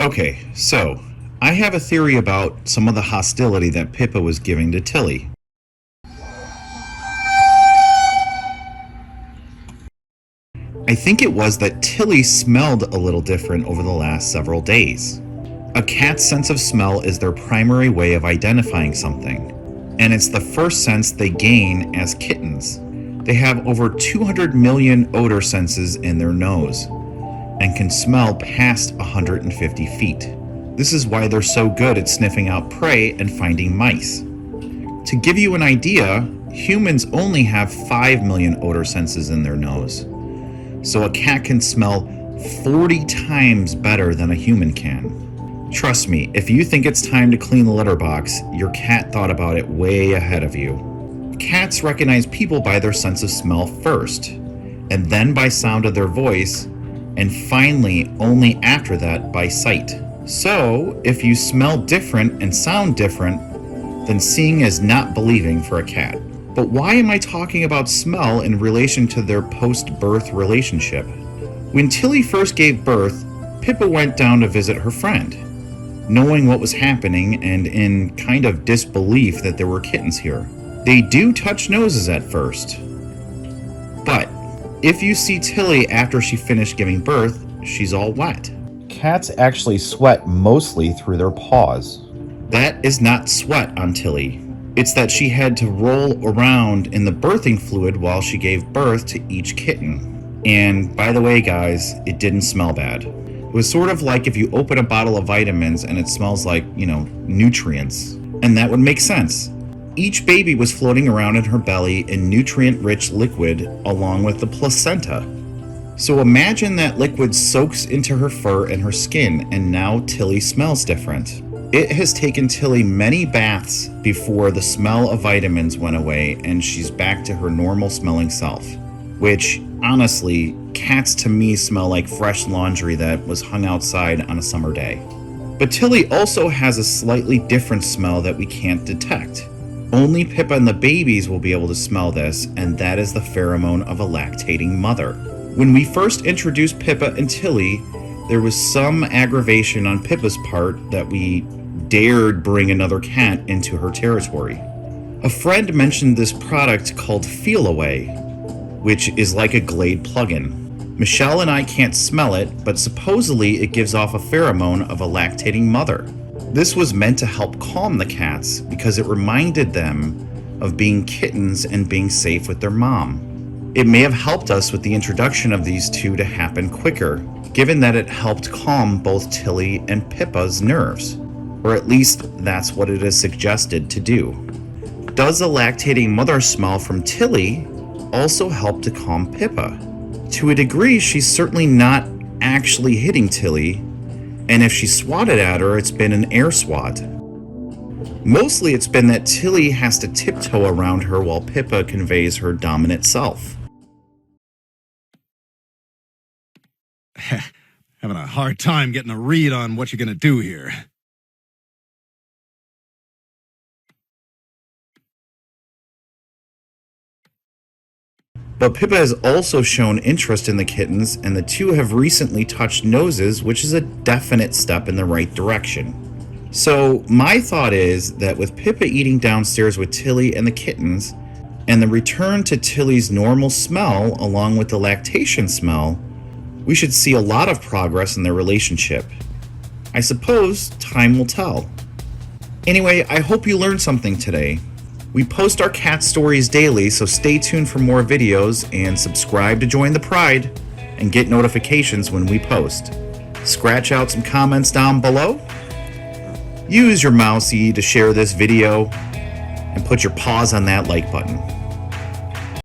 Okay, so I have a theory about some of the hostility that Pippa was giving to Tilly. I think it was that Tilly smelled a little different over the last several days. A cat's sense of smell is their primary way of identifying something, and it's the first sense they gain as kittens. They have over 200 million odor senses in their nose and can smell past 150 feet. This is why they're so good at sniffing out prey and finding mice. To give you an idea, humans only have 5 million odor senses in their nose. So a cat can smell 40 times better than a human can. Trust me, if you think it's time to clean the litter box, your cat thought about it way ahead of you. Cats recognize people by their sense of smell first, and then by sound of their voice, and finally, only after that, by sight. So, if you smell different and sound different, then seeing is not believing for a cat. But why am I talking about smell in relation to their post-birth relationship? When Tilly first gave birth, Pippa went down to visit her friend, knowing what was happening and in kind of disbelief that there were kittens here. They do touch noses at first. But if you see Tilly after she finished giving birth, she's all wet. Cats actually sweat mostly through their paws. That is not sweat on Tilly. It's that she had to roll around in the birthing fluid while she gave birth to each kitten. And by the way, guys, it didn't smell bad. It was sort of like if you open a bottle of vitamins and it smells like, nutrients. And that would make sense. Each baby was floating around in her belly in nutrient-rich liquid along with the placenta. So imagine that liquid soaks into her fur and her skin, and now Tilly smells different. It has taken Tilly many baths before the smell of vitamins went away and she's back to her normal smelling self. Which, honestly, cats to me smell like fresh laundry that was hung outside on a summer day. But Tilly also has a slightly different smell that we can't detect. Only Pippa and the babies will be able to smell this, and that is the pheromone of a lactating mother. When we first introduced Pippa and Tilly, there was some aggravation on Pippa's part that we dared bring another cat into her territory. A friend mentioned this product called Feel Away, which is like a Glade plugin. Michelle and I can't smell it, but supposedly it gives off a pheromone of a lactating mother. This was meant to help calm the cats because it reminded them of being kittens and being safe with their mom. It may have helped us with the introduction of these two to happen quicker, given that it helped calm both Tilly and Pippa's nerves. Or at least that's what it is suggested to do. Does a lactating mother smell from Tilly also help to calm Pippa? To a degree, she's certainly not actually hitting Tilly, and if she swatted at her, it's been an air swat. Mostly it's been that Tilly has to tiptoe around her while Pippa conveys her dominant self. Having a hard time getting a read on what you're gonna do here. But Pippa has also shown interest in the kittens, and the two have recently touched noses, which is a definite step in the right direction. So my thought is that with Pippa eating downstairs with Tilly and the kittens, and the return to Tilly's normal smell along with the lactation smell, we should see a lot of progress in their relationship. I suppose time will tell. Anyway, I hope you learned something today. We post our cat stories daily, so stay tuned for more videos and subscribe to join the Pride and get notifications when we post. Scratch out some comments down below. Use your mousey to share this video and put your paws on that like button.